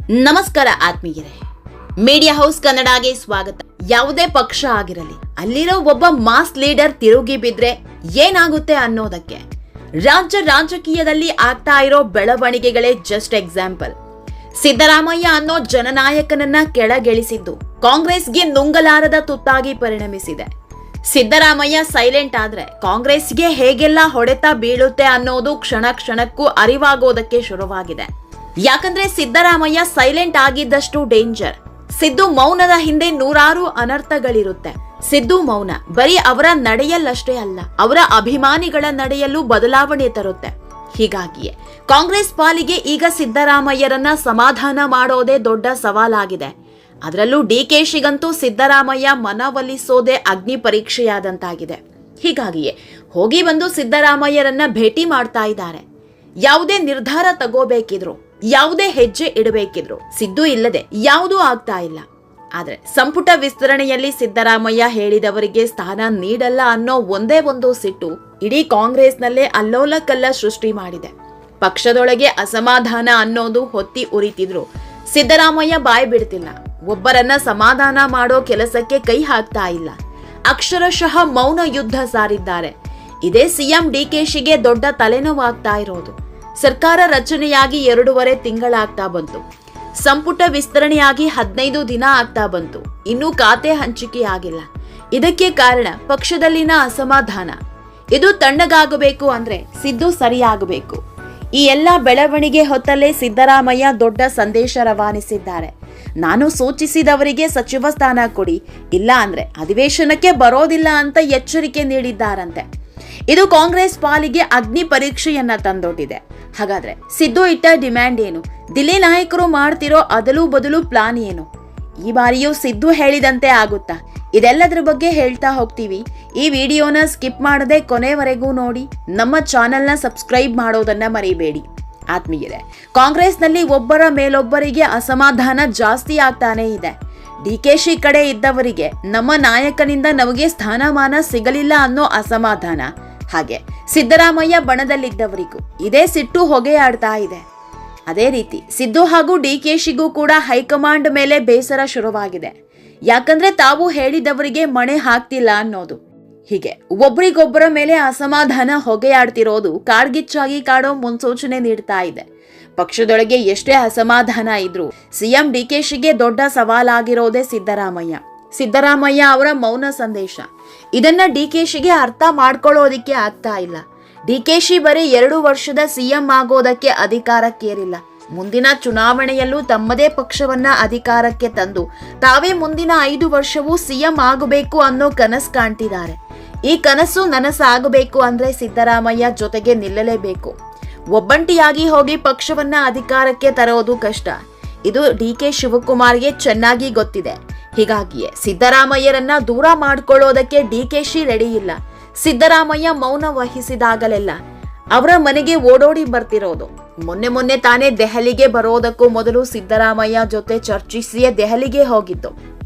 ನಮಸ್ಕಾರ ಆತ್ಮೀಯರೇ, media house ಕನ್ನಡಗೆ ಸ್ವಾಗತ. ಯಾವುದೇ ಪಕ್ಷ ಆಗಿರಲಿ, ಅಲ್ಲಿರೋ ಒಬ್ಬ ಮಾಸ್ ಲೀಡರ್ ತಿರುಗಿ ಬಿದ್ರೆ ಏನಾಗುತ್ತೆ ಅನ್ನೋದಕ್ಕೆ ರಾಜಕೀಯದಲ್ಲಿ ಆಗ್ತಾ ಇರೋ ಬೆಳವಣಿಗೆಗಳೇ ಜಸ್ಟ್ ಎಕ್ಸಾಂಪಲ್. ಸಿದ್ದರಾಮಯ್ಯ ಅನ್ನೋ ಜನನಾಯಕನನ್ನ ಕೆಳಗಿಳಿಸಿದ್ದು ಕಾಂಗ್ರೆಸ್ಗೆ ನುಂಗಲಾರದ ತುತ್ತಾಗಿ ಪರಿಣಮಿಸಿದೆ. ಸಿದ್ದರಾಮಯ್ಯ ಸೈಲೆಂಟ್ ಆದ್ರೆ ಕಾಂಗ್ರೆಸ್ಗೆ ಹೇಗೆಲ್ಲ ಹೊಡೆತ ಬೀಳುತ್ತೆ ಅನ್ನೋದು ಕ್ಷಣಕ್ಕೂ ಅರಿವಾಗೋದಕ್ಕೆ ಶುರುವಾಗಿದೆ. ಯಾಕಂದ್ರೆ ಸಿದ್ದರಾಮಯ್ಯ ಸೈಲೆಂಟ್ ಆಗಿದ್ದಷ್ಟು ಡೇಂಜರ್. ಸಿದ್ದು ಮೌನದ ಹಿಂದೆ ನೂರಾರು ಅನರ್ಥಗಳಿರುತ್ತೆ. ಸಿದ್ದು ಮೌನ ಬರೀ ಅವರ ನಡೆಯಲ್ಲಷ್ಟೇ ಅಲ್ಲ, ಅವರ ಅಭಿಮಾನಿಗಳ ನಡೆಯಲ್ಲೂ ಬದಲಾವಣೆ ತರುತ್ತೆ. ಹೀಗಾಗಿಯೇ ಕಾಂಗ್ರೆಸ್ ಪಾಲಿಗೆ ಈಗ ಸಿದ್ದರಾಮಯ್ಯರನ್ನ ಸಮಾಧಾನ ಮಾಡೋದೇ ದೊಡ್ಡ ಸವಾಲಾಗಿದೆ. ಅದರಲ್ಲೂ ಡಿಕೆಶಿಗಂತೂ ಸಿದ್ದರಾಮಯ್ಯ ಮನವೊಲಿಸೋದೇ ಅಗ್ನಿ ಪರೀಕ್ಷೆಯಾದಂತಾಗಿದೆ. ಹೀಗಾಗಿಯೇ ಹೋಗಿ ಬಂದು ಸಿದ್ದರಾಮಯ್ಯರನ್ನ ಭೇಟಿ ಮಾಡ್ತಾ ಇದ್ದಾರೆ. ಯಾವುದೇ ನಿರ್ಧಾರ ತಗೋಬೇಕಿದ್ರು, ಯಾವುದೇ ಹೆಜ್ಜೆ ಇಡಬೇಕಿದ್ರು ಸಿದ್ದು ಇಲ್ಲದೆ ಯಾವುದೂ ಆಗ್ತಾ ಇಲ್ಲ. ಆದ್ರೆ ಸಂಪುಟ ವಿಸ್ತರಣೆಯಲ್ಲಿ ಸಿದ್ದರಾಮಯ್ಯ ಹೇಳಿದವರಿಗೆ ಸ್ಥಾನ ನೀಡಲ್ಲ ಅನ್ನೋ ಒಂದೇ ಒಂದು ಸಿಟ್ಟು ಇಡೀ ಕಾಂಗ್ರೆಸ್ನಲ್ಲೇ ಅಲ್ಲೋಲ ಕಲ್ಲ ಸೃಷ್ಟಿ ಮಾಡಿದೆ. ಪಕ್ಷದೊಳಗೆ ಅಸಮಾಧಾನ ಅನ್ನೋದು ಹೊತ್ತಿ ಉರಿತಿದ್ರು ಸಿದ್ದರಾಮಯ್ಯ ಬಾಯಿ ಬಿಡ್ತಿಲ್ಲ. ಒಬ್ಬರನ್ನ ಸಮಾಧಾನ ಮಾಡೋ ಕೆಲಸಕ್ಕೆ ಕೈ ಹಾಕ್ತಾ ಇಲ್ಲ. ಅಕ್ಷರಶಃ ಮೌನ ಯುದ್ಧ ಸಾರಿದ್ದಾರೆ. ಇದೇ ಸಿಎಂ ಡಿಕೆಶಿಗೆ ದೊಡ್ಡ ತಲೆನೋವಾಗ್ತಾ ಇರೋದು. ಸರ್ಕಾರ ರಚನೆಯಾಗಿ 2.5 ತಿಂಗಳಾಗ್ತಾ ಬಂತು. ಸಂಪುಟ ವಿಸ್ತರಣೆಯಾಗಿ 15 ದಿನ ಆಗ್ತಾ ಬಂತು. ಇನ್ನೂ ಖಾತೆ ಹಂಚಿಕೆ ಆಗಿಲ್ಲ. ಇದಕ್ಕೆ ಕಾರಣ ಪಕ್ಷದಲ್ಲಿನ ಅಸಮಾಧಾನ. ಇದು ತಣ್ಣಗಾಗಬೇಕು ಅಂದ್ರೆ ಸಿದ್ದು ಸರಿಯಾಗಬೇಕು. ಈ ಎಲ್ಲ ಬೆಳವಣಿಗೆ ಹೊತ್ತಲ್ಲೇ ಸಿದ್ದರಾಮಯ್ಯ ದೊಡ್ಡ ಸಂದೇಶ ರವಾನಿಸಿದ್ದಾರೆ. ನಾನು ಸೂಚಿಸಿದವರಿಗೆ ಸಚಿವ ಸ್ಥಾನ ಕೊಡಿ, ಇಲ್ಲ ಅಂದ್ರೆ ಅಧಿವೇಶನಕ್ಕೆ ಬರೋದಿಲ್ಲ ಅಂತ ಎಚ್ಚರಿಕೆ ನೀಡಿದ್ದಾರಂತೆ. ಇದು ಕಾಂಗ್ರೆಸ್ ಪಾಲಿಗೆ ಅಗ್ನಿ ಪರೀಕ್ಷೆಯನ್ನ ತಂದೊಡ್ಡಿದೆ. ಹಾಗಾದ್ರೆ ಸಿದ್ದು ಇಟ್ಟ ಡಿಮ್ಯಾಂಡ್ ಏನು? ದಿಲ್ಲಿ ನಾಯಕರು ಮಾಡ್ತಿರೋ ಅದಲು ಬದಲು ಪ್ಲಾನ್ ಏನು? ಈ ಬಾರಿಯೂ ಸಿದ್ದು ಹೇಳಿದಂತೆ ಆಗುತ್ತಾ? ಇದೆಲ್ಲದರ ಬಗ್ಗೆ ಹೇಳ್ತಾ ಹೋಗ್ತೀವಿ. ಈ ವಿಡಿಯೋನ ಸ್ಕಿಪ್ ಮಾಡದೆ ಕೊನೆವರೆಗೂ ನೋಡಿ. ನಮ್ಮ ಚಾನೆಲ್ನ ಸಬ್ಸ್ಕ್ರೈಬ್ ಮಾಡೋದನ್ನ ಮರಿಬೇಡಿ. ಆತ್ಮೀಯರೇ, ಕಾಂಗ್ರೆಸ್ನಲ್ಲಿ ಒಬ್ಬರ ಮೇಲೊಬ್ಬರಿಗೆ ಅಸಮಾಧಾನ ಜಾಸ್ತಿ ಆಗ್ತಾನೆ ಇದೆ. ಡಿಕೆಶಿ ಕಡೆ ಇದ್ದವರಿಗೆ ನಮ್ಮ ನಾಯಕನಿಂದ ನಮಗೆ ಸ್ಥಾನಮಾನ ಸಿಗಲಿಲ್ಲ ಅನ್ನೋ ಅಸಮಾಧಾನ, ಹಾಗೆ ಸಿದ್ದರಾಮಯ್ಯ ಬಣದಲ್ಲಿದ್ದವರಿಗೂ ಇದೇ ಸಿಟ್ಟು ಹೊಗೆಯಾಡ್ತಾ ಇದೆ. ಅದೇ ರೀತಿ ಸಿದ್ದು ಹಾಗೂ ಡಿಕೆಶಿಗೂ ಕೂಡ ಹೈಕಮಾಂಡ್ ಮೇಲೆ ಬೇಸರ ಶುರುವಾಗಿದೆ. ಯಾಕಂದ್ರೆ ತಾವು ಹೇಳಿದವರಿಗೆ ಮಣೆ ಹಾಕ್ತಿಲ್ಲ ಅನ್ನೋದು. ಹೀಗೆ ಒಬ್ರಿಗೊಬ್ಬರ ಮೇಲೆ ಅಸಮಾಧಾನ ಹೊಗೆಯಾಡ್ತಿರೋದು ಕಾಡ್ಗಿಚ್ಚಾಗಿ ಕಾಡೋ ಮುನ್ಸೂಚನೆ ನೀಡ್ತಾ ಇದೆ. ಪಕ್ಷದೊಳಗೆ ಎಷ್ಟೇ ಅಸಮಾಧಾನ ಇದ್ರೂ ಸಿಎಂ ಡಿಕೆಶಿಗೆ ದೊಡ್ಡ ಸವಾಲಾಗಿರೋದೇ ಸಿದ್ದರಾಮಯ್ಯ ಅವರ ಮೌನ ಸಂದೇಶ. ಇದನ್ನ ಡಿಕೆಶಿಗೆ ಅರ್ಥ ಮಾಡ್ಕೊಳ್ಳೋದಿಕ್ಕೆ ಆಗ್ತಾ ಇಲ್ಲ. ಡಿಕೆಶಿ ಬರೀ 2 ವರ್ಷದ ಸಿಎಂ ಆಗೋದಕ್ಕೆ ಅಧಿಕಾರಕ್ಕೇರಿಲ್ಲ. ಮುಂದಿನ ಚುನಾವಣೆಯಲ್ಲೂ ತಮ್ಮದೇ ಪಕ್ಷವನ್ನ ಅಧಿಕಾರಕ್ಕೆ ತಂದು ತಾವೇ ಮುಂದಿನ 5 ವರ್ಷವೂ ಸಿಎಂ ಆಗಬೇಕು ಅನ್ನೋ ಕನಸು ಕಾಣ್ತಿದ್ದಾರೆ. ಈ ಕನಸು ನನಸಾಗಬೇಕು ಅಂದ್ರೆ ಸಿದ್ದರಾಮಯ್ಯ ಜೊತೆಗೆ ನಿಲ್ಲಲೇಬೇಕು. ಒಬ್ಬಂಟಿಯಾಗಿ ಹೋಗಿ ಪಕ್ಷವನ್ನ ಅಧಿಕಾರಕ್ಕೆ ತರೋದು ಕಷ್ಟ. ಇದು ಡಿಕೆ ಶಿವಕುಮಾರ್ಗೆ ಚೆನ್ನಾಗಿ ಗೊತ್ತಿದೆ. ಹೀಗಾಗಿಯೇ ಸಿದ್ದರಾಮಯ್ಯರನ್ನ ದೂರ ಮಾಡ್ಕೊಳ್ಳೋದಕ್ಕೆ ಡಿಕೆಶಿ ರೆಡಿ ಇಲ್ಲ. ಸಿದ್ದರಾಮಯ್ಯ ಮೌನ ವಹಿಸಿದಾಗಲೆಲ್ಲ ಅವರ ಮನೆಗೆ ಓಡೋಡಿ ಬರ್ತಿರೋದು. ಮೊನ್ನೆ ತಾನೇ ದೆಹಲಿಗೆ ಬರೋದಕ್ಕೂ ಮೊದಲು ಸಿದ್ದರಾಮಯ್ಯ ಜೊತೆ ಚರ್ಚಿಸಿಯೇ ದೆಹಲಿಗೆ ಹೋಗಿದ್ದು.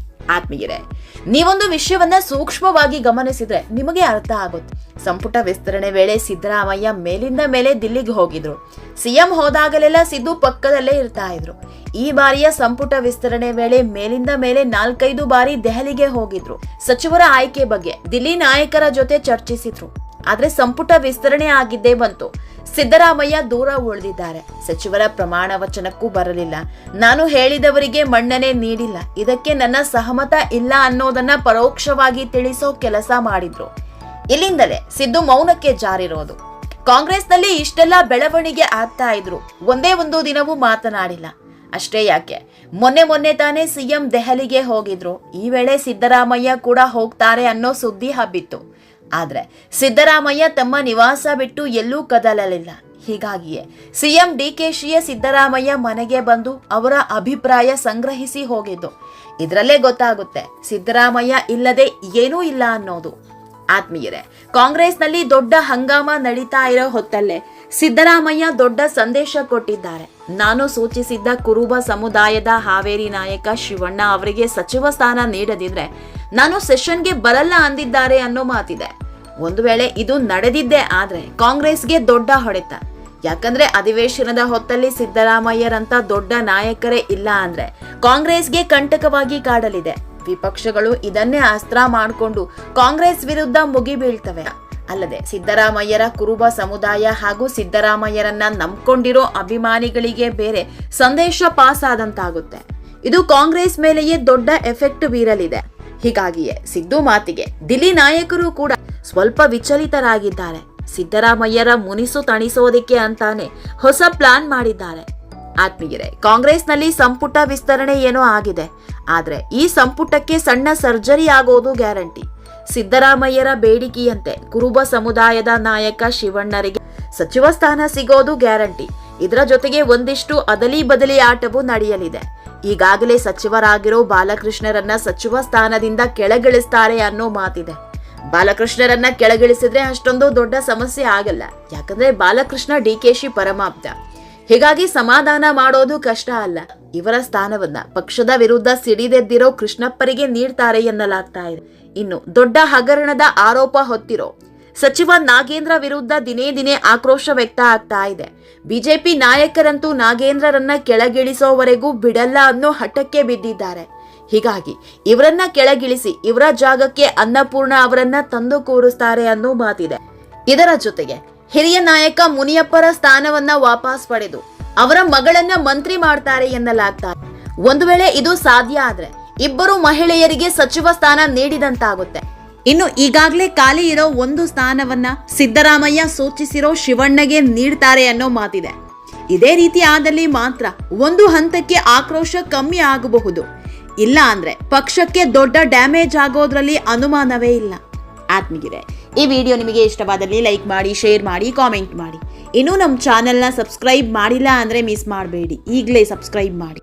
ಆತ್ಮೀಯರೇ, ನೀವೊಂದು ವಿಷಯವನ್ನ ಸೂಕ್ಷ್ಮವಾಗಿ ಗಮನಿಸಿದ್ರೆ ನಿಮಗೆ ಅರ್ಥ ಆಗುತ್ತೆ. ಸಂಪುಟ ವಿಸ್ತರಣೆ ವೇಳೆ ಸಿದ್ದರಾಮಯ್ಯ ಮೇಲಿಂದ ಮೇಲೆ ದಿಲ್ಲಿಗೆ ಹೋಗಿದ್ರು. ಸಿಎಂ ಹೋದಾಗಲೆಲ್ಲ ಸಿದ್ದು ಪಕ್ಕದಲ್ಲೇ ಇರ್ತಾ ಇದ್ರು. ಈ ಬಾರಿಯ ಸಂಪುಟ ವಿಸ್ತರಣೆ ವೇಳೆ ಮೇಲಿಂದ ಮೇಲೆ 4-5 ಬಾರಿ ದೆಹಲಿಗೆ ಹೋಗಿದ್ರು. ಸಚಿವರ ಆಯ್ಕೆ ಬಗ್ಗೆ ದಿಲ್ಲಿ ನಾಯಕರ ಜೊತೆ ಚರ್ಚಿಸಿದ್ರು. ಆದ್ರೆ ಸಂಪುಟ ವಿಸ್ತರಣೆ ಆಗಿದ್ದೇ ಬಂತು. ಸಿದ್ದರಾಮಯ್ಯ ದೂರ ಉಳಿದಿದ್ದಾರೆ. ಸಚಿವರ ಪ್ರಮಾಣ ವಚನಕ್ಕೂ ಬರಲಿಲ್ಲ. ನಾನು ಹೇಳಿದವರಿಗೆ ಮನ್ನಣೆ ನೀಡಿಲ್ಲ, ಇದಕ್ಕೆ ನನ್ನ ಸಹಮತ ಇಲ್ಲ ಅನ್ನೋದನ್ನ ಪರೋಕ್ಷವಾಗಿ ತಿಳಿಸೋ ಕೆಲಸ ಮಾಡಿದ್ರು. ಇಲ್ಲಿಂದಲೇ ಸಿದ್ದು ಮೌನಕ್ಕೆ ಜಾರಿರೋದು. ಕಾಂಗ್ರೆಸ್ನಲ್ಲಿ ಇಷ್ಟೆಲ್ಲ ಬೆಳವಣಿಗೆ ಆಗ್ತಾ ಇದ್ರು, ಒಂದೇ ಒಂದು ದಿನವೂ ಮಾತನಾಡಿಲ್ಲ. ಅಷ್ಟೇ ಯಾಕೆ, ಮೊನ್ನೆ ತಾನೇ ಸಿಎಂ ದೆಹಲಿಗೆ ಹೋಗಿದ್ರು. ಈ ವೇಳೆ ಸಿದ್ದರಾಮಯ್ಯ ಕೂಡ ಹೋಗ್ತಾರೆ ಅನ್ನೋ ಸುದ್ದಿ ಹಬ್ಬಿತ್ತು. ಆದ್ರೆ ಸಿದ್ದರಾಮಯ್ಯ ತಮ್ಮ ನಿವಾಸ ಬಿಟ್ಟು ಎಲ್ಲೂ ಕದಲಲಿಲ್ಲ. ಹೀಗಾಗಿಯೇ ಸಿಎಂ ಡಿಕೆಶಿಯೇ ಸಿದ್ದರಾಮಯ್ಯ ಮನೆಗೆ ಬಂದು ಅವರ ಅಭಿಪ್ರಾಯ ಸಂಗ್ರಹಿಸಿ ಹೋಗಿದ್ದು. ಇದರಲ್ಲೇ ಗೊತ್ತಾಗುತ್ತೆ ಸಿದ್ದರಾಮಯ್ಯ ಇಲ್ಲದೆ ಏನೂ ಇಲ್ಲ ಅನ್ನೋದು. ಆತ್ಮೀಯರೇ, ಕಾಂಗ್ರೆಸ್ನಲ್ಲಿ ದೊಡ್ಡ ಹಂಗಾಮ ನಡೀತಾ ಇರೋ ಹೊತ್ತಲ್ಲೇ ಸಿದ್ದರಾಮಯ್ಯ ದೊಡ್ಡ ಸಂದೇಶ ಕೊಟ್ಟಿದ್ದಾರೆ. ನಾನು ಸೂಚಿಸಿದ್ದ ಕುರುಬ ಸಮುದಾಯದ ಹಾವೇರಿ ನಾಯಕ ಶಿವಣ್ಣ ಅವರಿಗೆ ಸಚಿವ ಸ್ಥಾನ ನೀಡದಿದ್ರೆ ನಾನು ಸೆಷನ್ಗೆ ಬರಲ್ಲ ಅಂದಿದ್ದಾರೆ ಅನ್ನೋ ಮಾತಿದೆ. ಒಂದು ವೇಳೆ ಇದು ನಡೆದಿದ್ದೇ ಆದ್ರೆ ಕಾಂಗ್ರೆಸ್ಗೆ ದೊಡ್ಡ ಹೊಡೆತ. ಯಾಕಂದ್ರೆ ಅಧಿವೇಶನದ ಹೊತ್ತಲ್ಲಿ ಸಿದ್ದರಾಮಯ್ಯರಂತ ದೊಡ್ಡ ನಾಯಕರೇ ಇಲ್ಲ ಅಂದ್ರೆ ಕಾಂಗ್ರೆಸ್ಗೆ ಕಂಟಕವಾಗಿ ಕಾಡಲಿದೆ. ವಿಪಕ್ಷಗಳು ಇದನ್ನೇ ಅಸ್ತ್ರ ಮಾಡಿಕೊಂಡು ಕಾಂಗ್ರೆಸ್ ವಿರುದ್ಧ ಮುಗಿಬೀಳ್ತವೆ. ಅಲ್ಲದೆ ಸಿದ್ದರಾಮಯ್ಯರ ಕುರುಬ ಸಮುದಾಯ ಹಾಗೂ ಸಿದ್ದರಾಮಯ್ಯರನ್ನ ನಂಬ್ಕೊಂಡಿರೋ ಅಭಿಮಾನಿಗಳಿಗೆ ಬೇರೆ ಸಂದೇಶ ಪಾಸ್ ಆದಂತಾಗುತ್ತೆ. ಇದು ಕಾಂಗ್ರೆಸ್ ಮೇಲೆಯೇ ದೊಡ್ಡ ಎಫೆಕ್ಟ್ ಬೀರಲಿದೆ. ಹೀಗಾಗಿಯೇ ಸಿದ್ದು ಮಾತಿಗೆ ದಿಲ್ಲಿ ನಾಯಕರು ಕೂಡ ಸ್ವಲ್ಪ ವಿಚಲಿತರಾಗಿದ್ದಾರೆ. ಸಿದ್ದರಾಮಯ್ಯರ ಮುನಿಸು ತಣಿಸೋದಿಕ್ಕೆ ಅಂತಾನೆ ಹೊಸ ಪ್ಲಾನ್ ಮಾಡಿದ್ದಾರೆ. ಆತ್ಮೀಯರೇ, ಕಾಂಗ್ರೆಸ್ನಲ್ಲಿ ಸಂಪುಟ ವಿಸ್ತರಣೆ ಏನೋ ಆಗಿದೆ. ಆದ್ರೆ ಈ ಸಂಪುಟಕ್ಕೆ ಸಣ್ಣ ಸರ್ಜರಿ ಆಗೋದು ಗ್ಯಾರಂಟಿ. ಸಿದ್ದರಾಮಯ್ಯರ ಬೇಡಿಕೆಯಂತೆ ಕುರುಬ ಸಮುದಾಯದ ನಾಯಕ ಶಿವಣ್ಣರಿಗೆ ಸಚಿವ ಸ್ಥಾನ ಸಿಗೋದು ಗ್ಯಾರಂಟಿ. ಇದರ ಜೊತೆಗೆ ಒಂದಿಷ್ಟು ಅದಲಿ ಬದಲಿ ಆಟವೂ ನಡೆಯಲಿದೆ. ಈಗಾಗಲೇ ಸಚಿವರಾಗಿರೋ ಬಾಲಕೃಷ್ಣರನ್ನ ಸಚಿವ ಸ್ಥಾನದಿಂದ ಕೆಳಗಿಳಿಸ್ತಾರೆ ಅನ್ನೋ ಮಾತಿದೆ. ಬಾಲಕೃಷ್ಣರನ್ನ ಕೆಳಗಿಳಿಸಿದ್ರೆ ಅಷ್ಟೊಂದು ದೊಡ್ಡ ಸಮಸ್ಯೆ ಆಗಲ್ಲ. ಯಾಕಂದ್ರೆ ಬಾಲಕೃಷ್ಣ ಡಿಕೆಶಿ ಪರಮಾಪ್ತ. ಹೀಗಾಗಿ ಸಮಾಧಾನ ಮಾಡೋದು ಕಷ್ಟ ಅಲ್ಲ. ಇವರ ಸ್ಥಾನವನ್ನ ಪಕ್ಷದ ವಿರುದ್ಧ ಸಿಡಿದೆದ್ದಿರೋ ಕೃಷ್ಣಪ್ಪರಿಗೆ ನೀಡ್ತಾರೆ ಎನ್ನಲಾಗ್ತಾ ಇದೆ. ಇನ್ನು ದೊಡ್ಡ ಹಗರಣದ ಆರೋಪ ಹೊತ್ತಿರೋ ಸಚಿವ ನಾಗೇಂದ್ರ ವಿರುದ್ಧ ದಿನೇ ದಿನೇ ಆಕ್ರೋಶ ವ್ಯಕ್ತ ಆಗ್ತಾ ಇದೆ. ಬಿಜೆಪಿ ನಾಯಕರಂತೂ ನಾಗೇಂದ್ರರನ್ನ ಕೆಳಗಿಳಿಸೋವರೆಗೂ ಬಿಡಲ್ಲ ಅನ್ನೋ ಹಠಕ್ಕೆ ಬಿದ್ದಿದ್ದಾರೆ. ಹೀಗಾಗಿ ಇವರನ್ನ ಕೆಳಗಿಳಿಸಿ ಇವರ ಜಾಗಕ್ಕೆ ಅನ್ನಪೂರ್ಣ ಅವರನ್ನ ತಂದು ಕೂರಿಸ್ತಾರೆ ಅನ್ನೋ ಮಾತಿದೆ. ಇದರ ಜೊತೆಗೆ ಹಿರಿಯ ನಾಯಕ ಮುನಿಯಪ್ಪರ ಸ್ಥಾನವನ್ನ ವಾಪಸ್ ಪಡೆದು ಅವರ ಮಗಳನ್ನ ಮಂತ್ರಿ ಮಾಡ್ತಾರೆ ಎನ್ನಲಾಗ್ತಾ ಇದೆ. ಒಂದು ವೇಳೆ ಇದು ಸಾಧ್ಯ ಆದ್ರೆ ಇಬ್ಬರು ಮಹಿಳೆಯರಿಗೆ ಸಚಿವ ಸ್ಥಾನ ನೀಡಿದಂತಾಗುತ್ತೆ. ಇನ್ನು ಈಗಾಗಲೇ ಖಾಲಿ ಇರೋ ಒಂದು ಸ್ಥಾನವನ್ನ ಸಿದ್ದರಾಮಯ್ಯ ಸೂಚಿಸಿರೋ ಶಿವಣ್ಣಗೆ ನೀಡ್ತಾರೆ ಅನ್ನೋ ಮಾತಿದೆ. ಇದೇ ರೀತಿ ಆದಲ್ಲಿ ಮಾತ್ರ ಒಂದು ಹಂತಕ್ಕೆ ಆಕ್ರೋಶ ಕಮ್ಮಿ ಆಗಬಹುದು. ಇಲ್ಲ ಅಂದ್ರೆ ಪಕ್ಷಕ್ಕೆ ದೊಡ್ಡ ಡ್ಯಾಮೇಜ್ ಆಗೋದ್ರಲ್ಲಿ ಅನುಮಾನವೇ ಇಲ್ಲ. ಆತ್ಮೀಯರೇ, ಈ ವಿಡಿಯೋ ನಿಮಗೆ ಇಷ್ಟವಾದಲ್ಲಿ ಲೈಕ್ ಮಾಡಿ, ಶೇರ್ ಮಾಡಿ, ಕಾಮೆಂಟ್ ಮಾಡಿ. ಇನ್ನೂ ನಮ್ಮ ಚಾನೆಲ್ನ ಸಬ್ಸ್ಕ್ರೈಬ್ ಮಾಡಿಲ್ಲ ಅಂದ್ರೆ ಮಿಸ್ ಮಾಡಬೇಡಿ, ಈಗಲೇ ಸಬ್ಸ್ಕ್ರೈಬ್ ಮಾಡಿ.